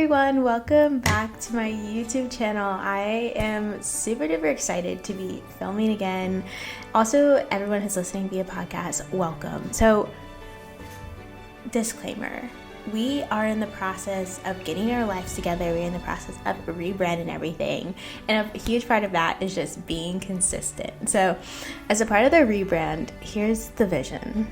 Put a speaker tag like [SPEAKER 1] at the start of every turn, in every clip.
[SPEAKER 1] everyone, welcome back to my YouTube channel. I am super duper excited to be filming again. Also, everyone who's listening via podcast, welcome. So, disclaimer, we are in the process of getting our lives together. We're in the process of rebranding everything, and a huge part of that is just being consistent. So as a part of the rebrand, here's the vision.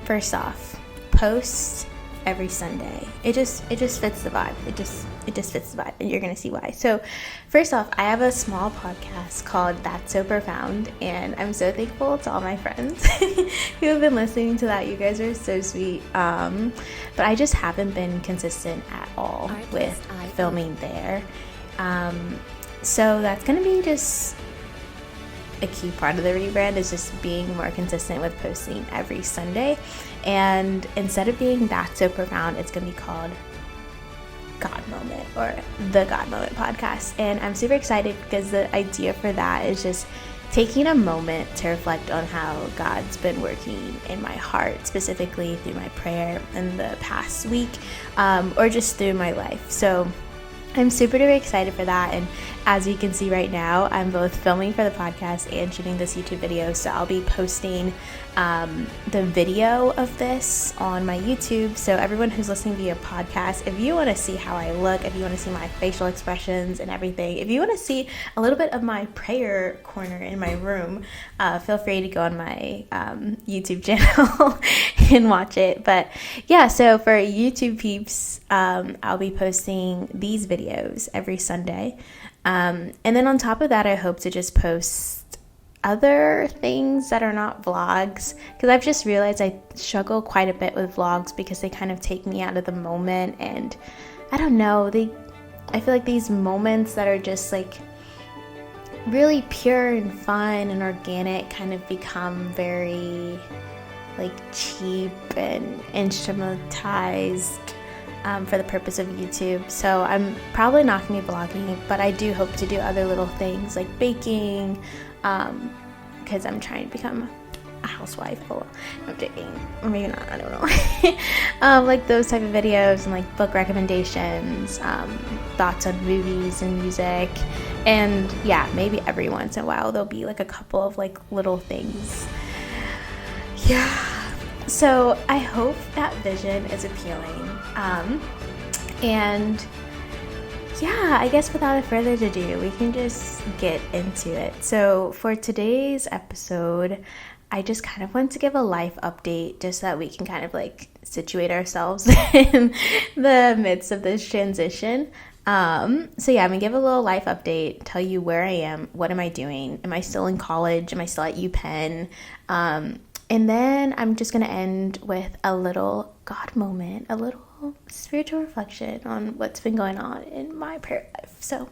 [SPEAKER 1] First off, post every Sunday. It just fits the vibe. It just fits the vibe, and you're gonna see why. So first off, I have a small podcast called That's So Profound, and I'm so thankful to all my friends who have been listening to that. You guys are so sweet. But I just haven't been consistent at all with filming there. So that's gonna be just a key part of the rebrand, is just being more consistent with posting every Sunday. And instead of being That's So Profound, it's going to be called God Moment, or the God Moment podcast. And I'm super excited because the idea for that is just taking a moment to reflect on how God's been working in my heart, specifically through my prayer in the past week, or just through my life. So I'm super duper excited for that, and as you can see right now, I'm both filming for the podcast and shooting this YouTube video, so I'll be posting the video of this on my YouTube. So everyone who's listening via podcast, if you want to see how I look, if you want to see my facial expressions and everything, if you want to see a little bit of my prayer corner in my room, feel free to go on my YouTube channel and watch it. But yeah, so for YouTube peeps, I'll be posting these videos every Sunday. And then on top of that, I hope to just post other things that are not vlogs, because I've just realized I struggle quite a bit with vlogs because they kind of take me out of the moment, and I don't know, I feel like these moments that are just like really pure and fun and organic kind of become very like cheap and instrumentalized for the purpose of YouTube. So I'm probably not going to be vlogging, but I do hope to do other little things like baking, because I'm trying to become a housewife. Oh, I'm joking, or maybe not, I don't know. Like those type of videos, and like book recommendations, thoughts on movies and music, and yeah, maybe every once in a while there'll be like a couple of like little things. Yeah. So I hope that vision is appealing. And yeah, I guess without further ado, we can just get into it. So for today's episode, I just kind of want to give a life update, just so that we can kind of like situate ourselves in the midst of this transition. So yeah, I'm gonna give a little life update, tell you where I am, what am I doing, am I still in college, am I still at UPenn, and then I'm just going to end with a little God moment, a little spiritual reflection on what's been going on in my prayer life. So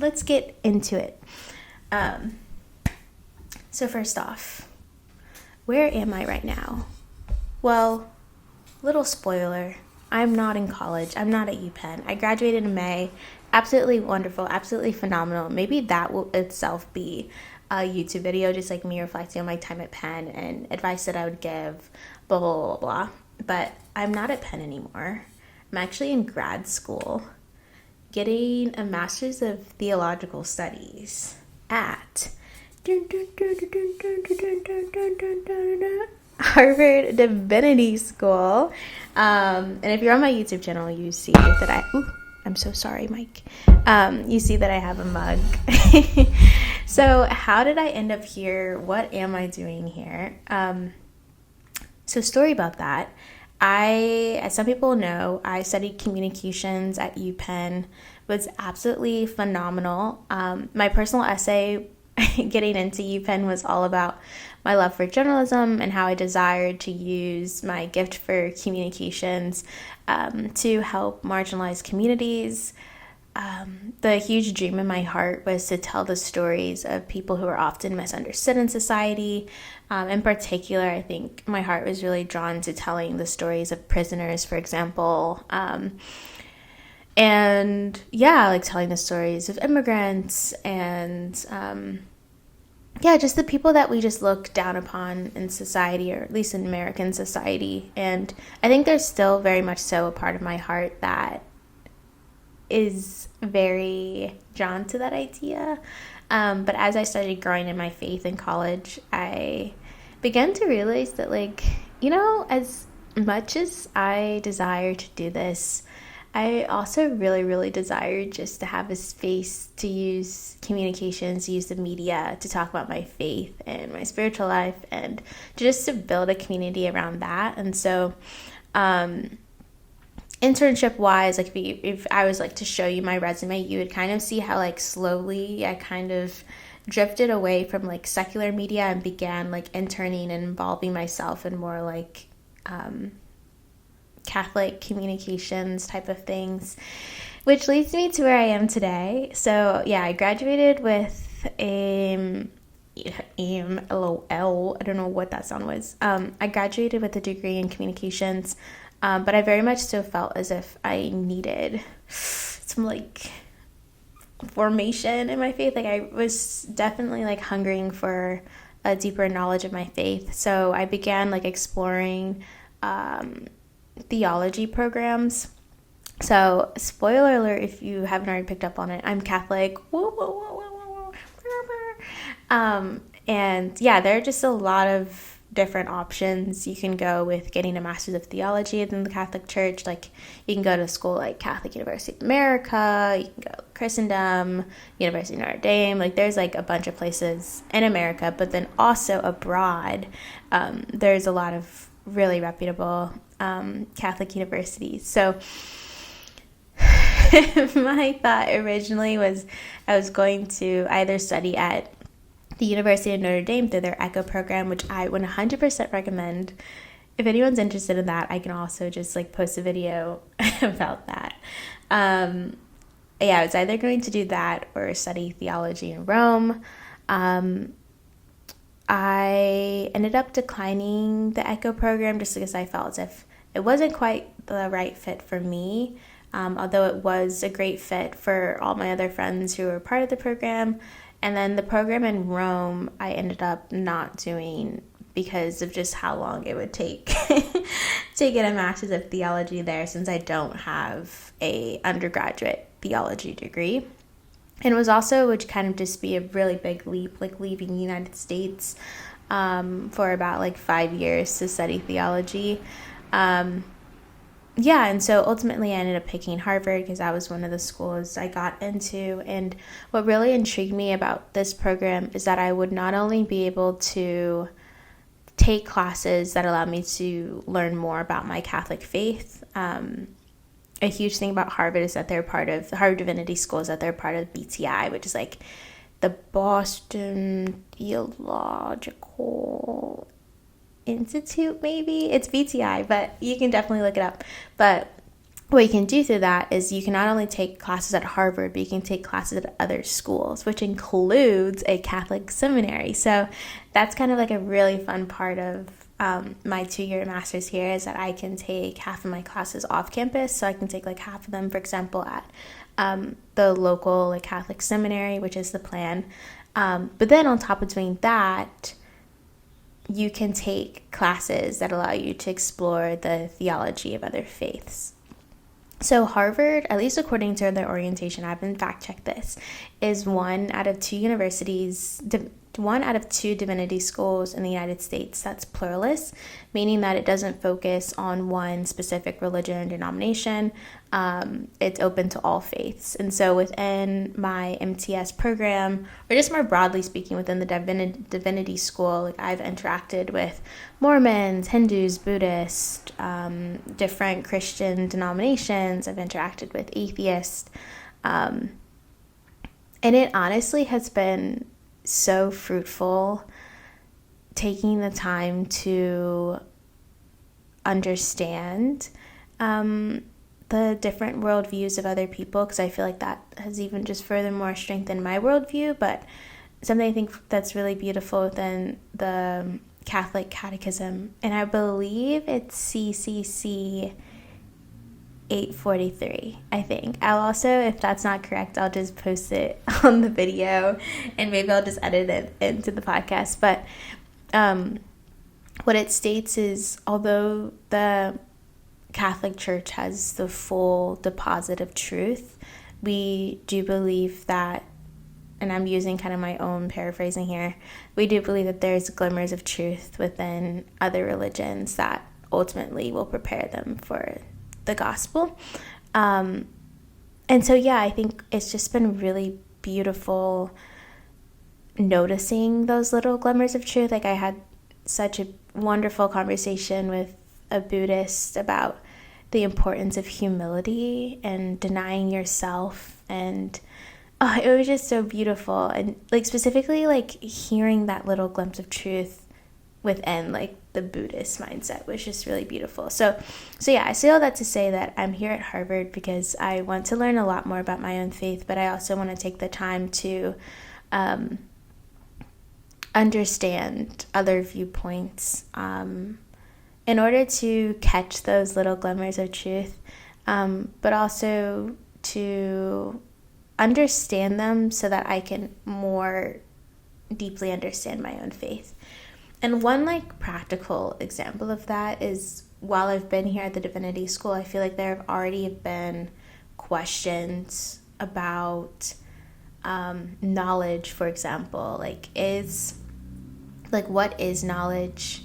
[SPEAKER 1] let's get into it. So first off, where am I right now? Well, little spoiler, I'm not in college. I'm not at UPenn. I graduated in May. Absolutely wonderful, absolutely phenomenal. Maybe that will itself be a YouTube video, just like me reflecting on my time at Penn and advice that I would give, blah, blah, blah, blah. But I'm not at Penn anymore. I'm actually in grad school getting a master's of theological studies at Harvard Divinity School. And if you're on my YouTube channel, you see that I'm so sorry, Mike. You see that I have a mug. So how did I end up here? What am I doing here? So story about that. As some people know, I studied communications at UPenn. It was absolutely phenomenal. My personal essay getting into UPenn was all about my love for journalism and how I desired to use my gift for communications to help marginalized communities. The huge dream in my heart was to tell the stories of people who are often misunderstood in society. In particular, I think my heart was really drawn to telling the stories of prisoners, for example. And yeah, like telling the stories of immigrants and yeah, just the people that we just look down upon in society, or at least in American society. And I think there's still very much so a part of my heart that is very drawn to that idea. But as I started growing in my faith in college, I began to realize that, like, as much as I desire to do this, I also really, really desire just to have a space to use communications, use the media to talk about my faith and my spiritual life, and just to build a community around that. And so, internship wise, like if I was like to show you my resume, you would kind of see how like slowly I kind of drifted away from like secular media and began like interning and involving myself in more like Catholic communications type of things, which leads me to where I am today. So yeah, I graduated with LOL, I don't know what that sound was. I graduated with a degree in communications, but I very much so felt as if I needed some like formation in my faith. Like I was definitely like hungering for a deeper knowledge of my faith. So I began like exploring theology programs. So spoiler alert, if you haven't already picked up on it, I'm Catholic. Whoa, whoa, whoa, whoa, whoa, whoa. And yeah, there are just a lot of different options. You can go with getting a master's of theology within the Catholic Church. Like you can go to school like Catholic University of America, you can go Christendom, University of Notre Dame. Like there's like a bunch of places in America, but then also abroad, there's a lot of really reputable Catholic universities. So my thought originally was I was going to either study at the University of Notre Dame through their ECHO program, which I 100% recommend. If anyone's interested in that, I can also just like post a video about that. Yeah, I was either going to do that or study theology in Rome. I ended up declining the ECHO program just because I felt as if it wasn't quite the right fit for me, although it was a great fit for all my other friends who were part of the program. And then the program in Rome, I ended up not doing because of just how long it would take to get a master's of theology there, since I don't have a undergraduate theology degree. And it was also, would kind of just be a really big leap, like leaving the United States for about like 5 years to study theology. Yeah, and so ultimately I ended up picking Harvard because that was one of the schools I got into. And what really intrigued me about this program is that I would not only be able to take classes that allow me to learn more about my Catholic faith. A huge thing about Harvard is that they're part of the Harvard Divinity School, is that they're part of BTI, which is like the Boston Theological Institute, maybe it's BTI, but you can definitely look it up. But what you can do through that is you can not only take classes at Harvard, but you can take classes at other schools, which includes a Catholic seminary. So that's kind of like a really fun part of my 2-year master's here, is that I can take half of my classes off campus. So I can take like half of them, for example, at the local like Catholic seminary, which is the plan. But then on top of doing that, you can take classes that allow you to explore the theology of other faiths. So Harvard, at least according to their orientation, I haven't fact-checked this, is one out of two divinity schools in the United States that's pluralist, meaning that it doesn't focus on one specific religion or denomination. It's open to all faiths. And so within my MTS program, or just more broadly speaking within the divinity school, like I've interacted with Mormons, Hindus, Buddhists, different Christian denominations. I've interacted with atheists. And it honestly has been so fruitful taking the time to understand the different worldviews of other people, because I feel like that has even just furthermore strengthened my worldview. But something I think that's really beautiful within the Catholic Catechism, and I believe it's CCC 8:43, I think. I'll also, if that's not correct, I'll just post it on the video, and maybe I'll just edit it into the podcast. But what it states is, although the Catholic Church has the full deposit of truth, we do believe that, and I'm using kind of my own paraphrasing here, we do believe that there's glimmers of truth within other religions that ultimately will prepare them for the gospel. And so, yeah, I think it's just been really beautiful noticing those little glimmers of truth. Like, I had such a wonderful conversation with a Buddhist about the importance of humility and denying yourself, and it was just so beautiful. And like, specifically, like, hearing that little glimpse of truth within like the Buddhist mindset was just really beautiful. So yeah, I say all that to say that I'm here at Harvard because I want to learn a lot more about my own faith, but I also want to take the time to understand other viewpoints in order to catch those little glimmers of truth, but also to understand them so that I can more deeply understand my own faith. And one like practical example of that is, while I've been here at the Divinity School, I feel like there have already been questions about knowledge, for example. What is knowledge?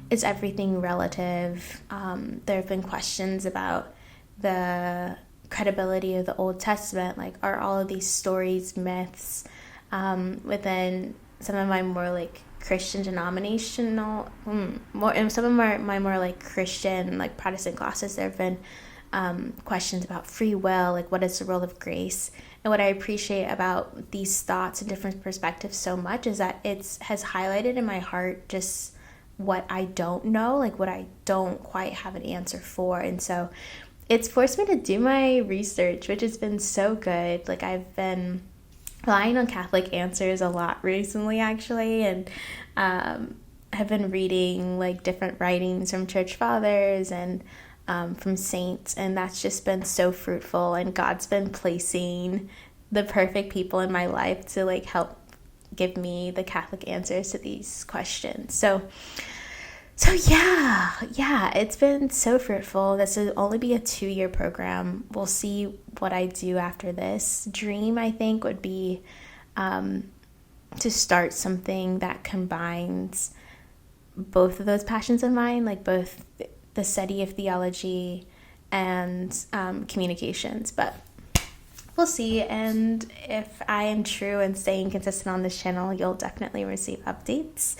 [SPEAKER 1] Is everything relative? There have been questions about the credibility of the Old Testament. Like, are all of these stories myths? Within some of my more like Christian denominational, and some of my more like Christian, like Protestant classes, there have been questions about free will, like what is the role of grace. And what I appreciate about these thoughts and different perspectives so much is that it has highlighted in my heart just what I don't know, like what I don't quite have an answer for. And so it's forced me to do my research, which has been so good. Like, I've been relying on Catholic Answers a lot recently, actually, and have been reading like different writings from church fathers and from saints, and that's just been so fruitful. And God's been placing the perfect people in my life to like help give me the Catholic answers to these questions. So yeah, it's been so fruitful. This will only be a 2-year program. We'll see what I do after this. Dream, I think, would be to start something that combines both of those passions of mine, like both the study of theology and communications. But we'll see. And if I am true and staying consistent on this channel, you'll definitely receive updates.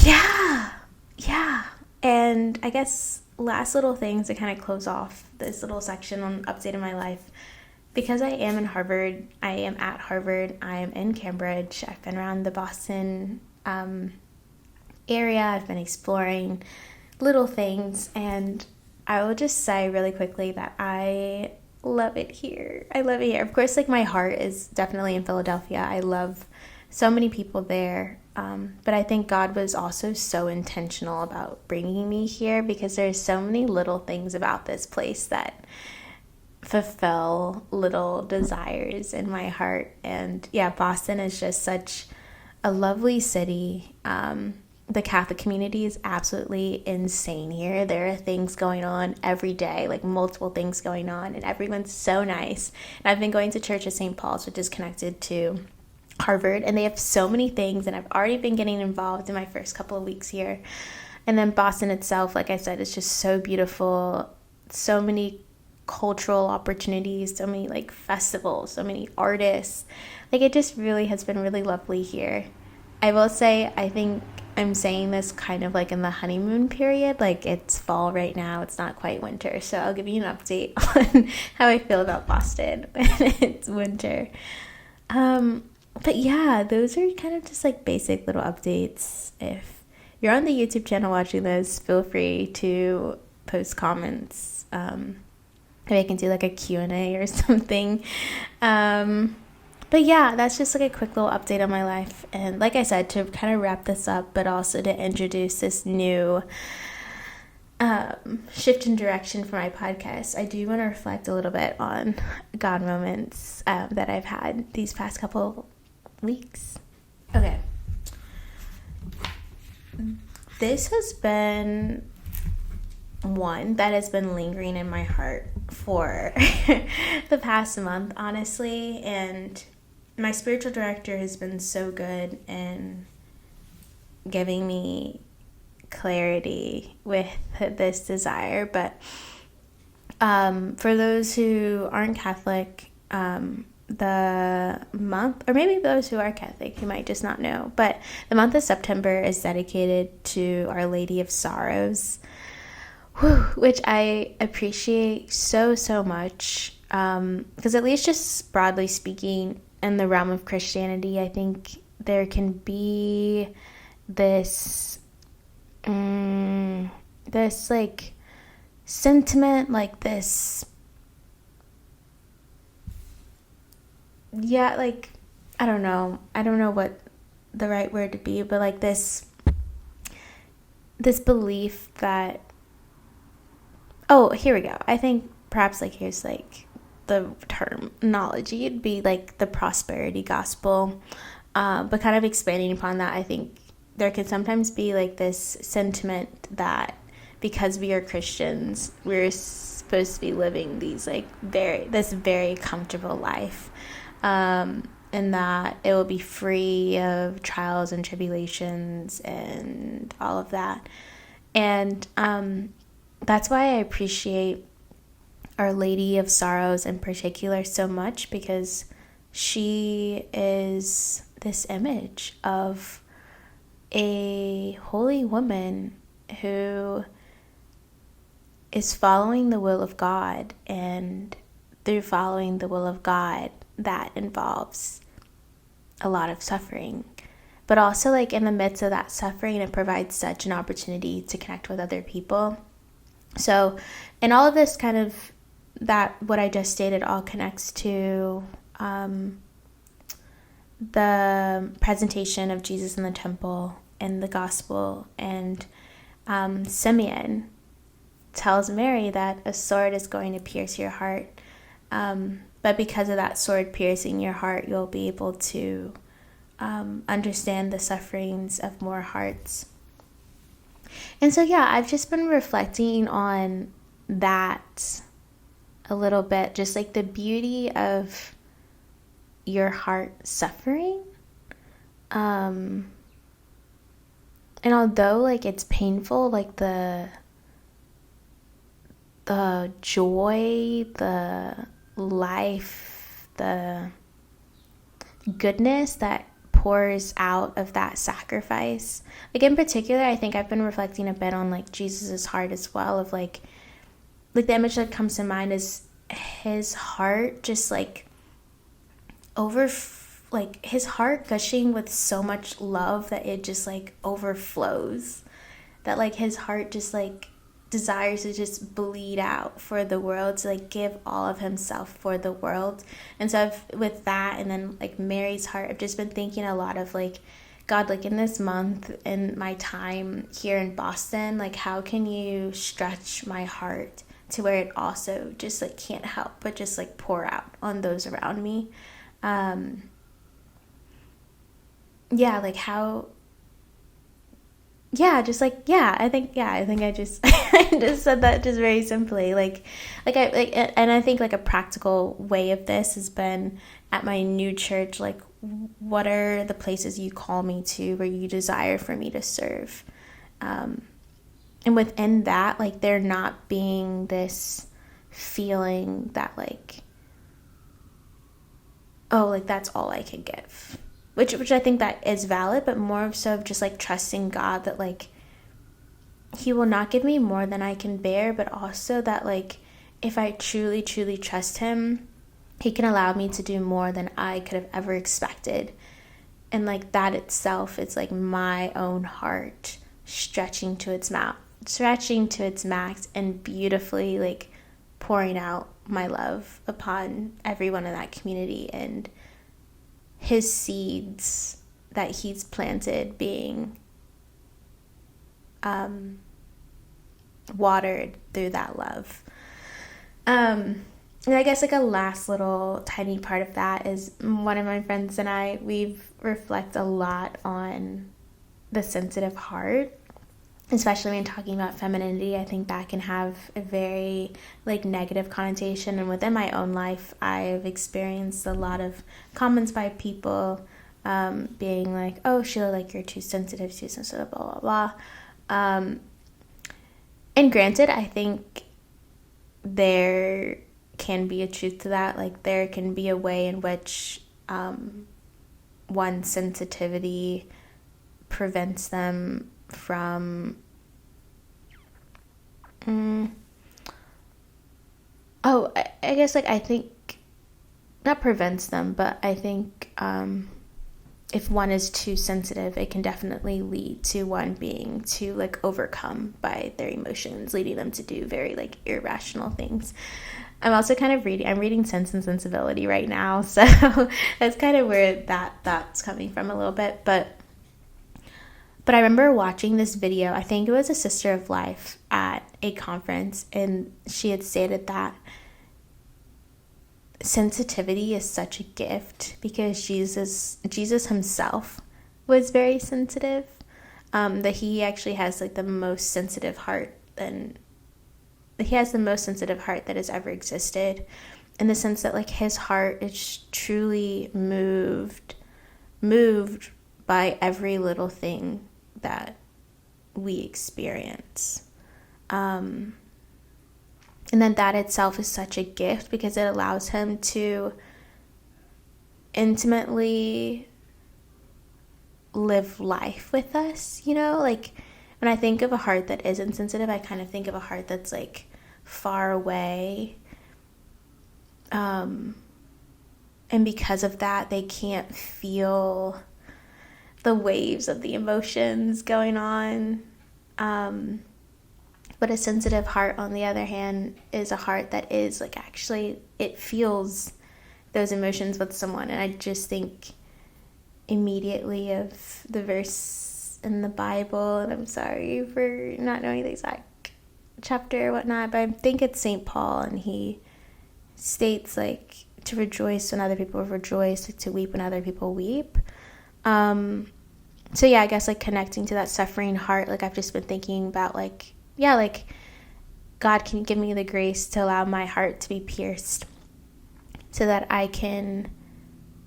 [SPEAKER 1] Yeah. And I guess last little things to kind of close off this little section on update in my life. Because I am in Harvard, I am at Harvard, I am in Cambridge, I've been around the Boston area, I've been exploring little things, and I will just say really quickly that I love it here. I love it here. Of course, like, my heart is definitely in Philadelphia. I love so many people there. But I think God was also so intentional about bringing me here because there's so many little things about this place that fulfill little desires in my heart. And yeah, Boston is just such a lovely city. The Catholic community is absolutely insane here. There are things going on every day, like multiple things going on, and everyone's so nice. And I've been going to church at St. Paul's, which is connected to Harvard, and they have so many things, and I've already been getting involved in my first couple of weeks here. And then Boston itself, like I said, is just so beautiful. So many cultural opportunities, so many like festivals, so many artists. Like, it just really has been really lovely here. I will say, I think I'm saying this kind of like in the honeymoon period. Like, it's fall right now, it's not quite winter, so I'll give you an update on how I feel about Boston when it's winter. But yeah, those are kind of just like basic little updates. If you're on the YouTube channel watching this, feel free to post comments. Maybe I can do like a Q&A or something. But yeah, that's just like a quick little update on my life. And like I said, to kind of wrap this up, but also to introduce this new shift in direction for my podcast, I do want to reflect a little bit on God moments that I've had these past couple weeks. Okay. This has been one that has been lingering in my heart for the past month, honestly, and my spiritual director has been so good in giving me clarity with this desire. But for those who aren't Catholic, the month, or maybe those who are Catholic who might just not know, but the month of September is dedicated to Our Lady of Sorrows, which I appreciate so much, because at least just broadly speaking, in the realm of Christianity, I think there can be this like sentiment, like this, like I don't know what the right word to be, but like this belief that, oh, here we go, I think perhaps like here's like the terminology, it'd be like the prosperity gospel, but kind of expanding upon that, I think there can sometimes be like this sentiment that because we are Christians, we're supposed to be living these like very comfortable life, and that it will be free of trials and tribulations and all of that. And that's why I appreciate Our Lady of Sorrows in particular so much, because she is this image of a holy woman who is following the will of God, and through following the will of God, that involves a lot of suffering. But also, like, in the midst of that suffering, it provides such an opportunity to connect with other people. So, in all of this kind of, that what I just stated all connects to the presentation of Jesus in the temple and the gospel. And Simeon tells Mary that a sword is going to pierce your heart. But because of that sword piercing your heart, you'll be able to understand the sufferings of more hearts. And so, yeah, I've just been reflecting on that a little bit, just like the beauty of your heart suffering. And although like it's painful, like the joy, the life, the goodness that pours out of that sacrifice. Like in particular, I think I've been reflecting a bit on like Jesus's heart as well, of like the image that comes to mind is his heart just like like his heart gushing with so much love that it just like overflows, that like his heart just like desires to just bleed out for the world, to like give all of himself for the world. And so with that, and then like Mary's heart, I've just been thinking a lot of like, God, like in this month, in my time here in Boston, like how can you stretch my heart to where it also just like can't help but just like pour out on those around me. Like how, I think I just I just said that just very simply, and I think like a practical way of this has been at my new church, like what are the places you call me to where you desire for me to serve, and within that, like there not being this feeling that like, oh, like that's all I can give, which I think that is valid, but more so just like trusting God that like he will not give me more than I can bear, but also that like if I truly trust him, he can allow me to do more than I could have ever expected. And like that itself is like my own heart stretching to its max and beautifully like pouring out my love upon everyone in that community, and his seeds that he's planted being watered through that love. And I guess like a last little tiny part of that is one of my friends and I, we've reflect a lot on the sensitive heart, especially when talking about femininity. I think that can have a very like negative connotation, and within my own life I've experienced a lot of comments by people being like, oh Sheila, like you're too sensitive, blah blah blah. And granted, I think there can be a truth to that. Like there can be a way in which one's sensitivity prevents them from I guess like I think not prevents them, but I think if one is too sensitive, it can definitely lead to one being too like overcome by their emotions, leading them to do very like irrational things. I'm also kind of reading Sense and Sensibility right now, so that's kind of where that's coming from a little bit. But I remember watching this video. I think it was a Sister of Life at a conference, and she had stated that sensitivity is such a gift because Jesus himself was very sensitive. That he actually has like the most sensitive heart he has the most sensitive heart that has ever existed, in the sense that like his heart is truly moved by every little thing that we experience. And then that itself is such a gift because it allows him to intimately live life with us, you know? Like when I think of a heart that isn't sensitive, I kind of think of a heart that's like far away. And because of that, they can't feel the waves of the emotions going on. But a sensitive heart, on the other hand, is a heart that is like actually, it feels those emotions with someone. And I just think immediately of the verse in the Bible, and I'm sorry for not knowing the exact chapter or whatnot, but I think it's St. Paul, and he states like to rejoice when other people rejoice, like to weep when other people weep. So yeah, I guess like connecting to that suffering heart, like I've just been thinking about like, yeah, like God can give me the grace to allow my heart to be pierced so that I can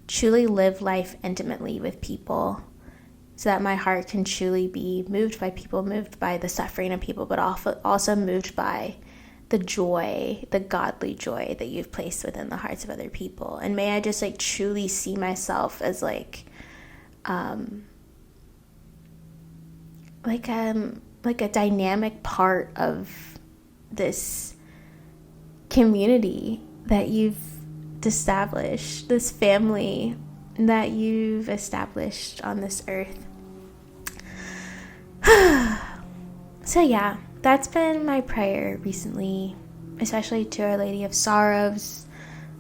[SPEAKER 1] truly live life intimately with people, so that my heart can truly be moved by people, moved by the suffering of people, but also moved by the joy, the godly joy that you've placed within the hearts of other people. And may I just like truly see myself as like a dynamic part of this community that you've established, this family that you've established on this earth. So yeah, that's been my prayer recently, especially to Our Lady of Sorrows,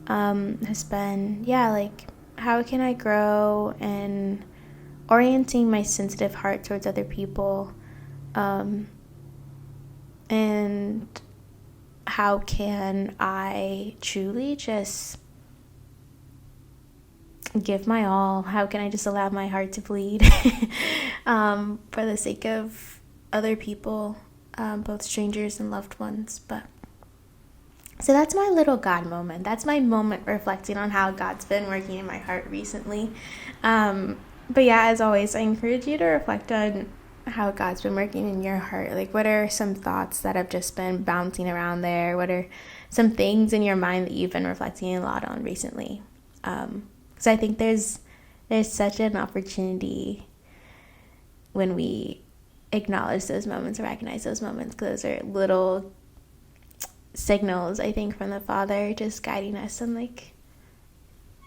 [SPEAKER 1] has been, yeah, like how can I grow in orienting my sensitive heart towards other people, and how can I truly just give my all? How can I just allow my heart to bleed for the sake of other people, both strangers and loved ones? But so that's my little God moment. That's my moment reflecting on how God's been working in my heart recently. But yeah, as always, I encourage you to reflect on how God's been working in your heart. Like, what are some thoughts that have just been bouncing around there? What are some things in your mind that you've been reflecting a lot on recently? Because I think there's such an opportunity when we acknowledge those moments, recognize those moments, because those are little signals, I think, from the Father just guiding us and like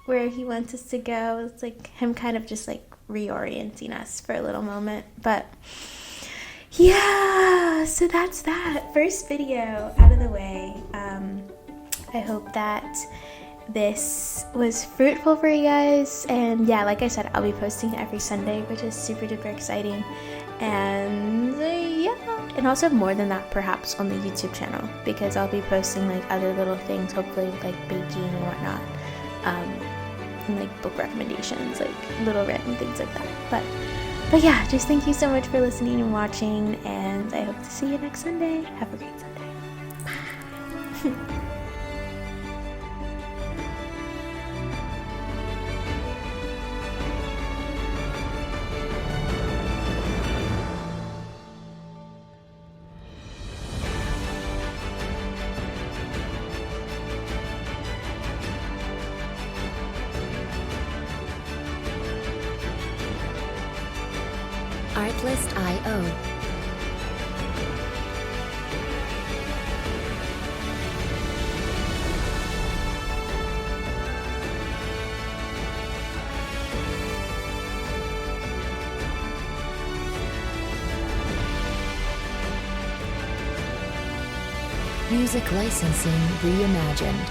[SPEAKER 1] where he wants us to go. It's like him kind of just like reorienting us for a little moment. But yeah, so that's that first video out of the way. I hope that this was fruitful for you guys, and yeah, like I said, I'll be posting every Sunday, which is super duper exciting. And yeah, and also more than that perhaps on the YouTube channel, because I'll be posting like other little things, hopefully with like baking and whatnot, and like book recommendations, like little random things like that. But yeah, just thank you so much for listening and watching, and I hope to see you next Sunday. Have a great Sunday. Bye.
[SPEAKER 2] Artlist.io. Music licensing reimagined.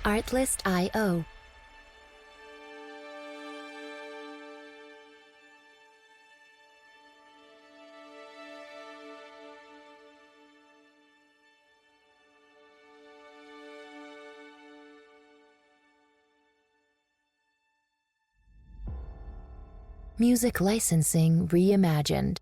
[SPEAKER 2] Artlist.io. Music licensing reimagined.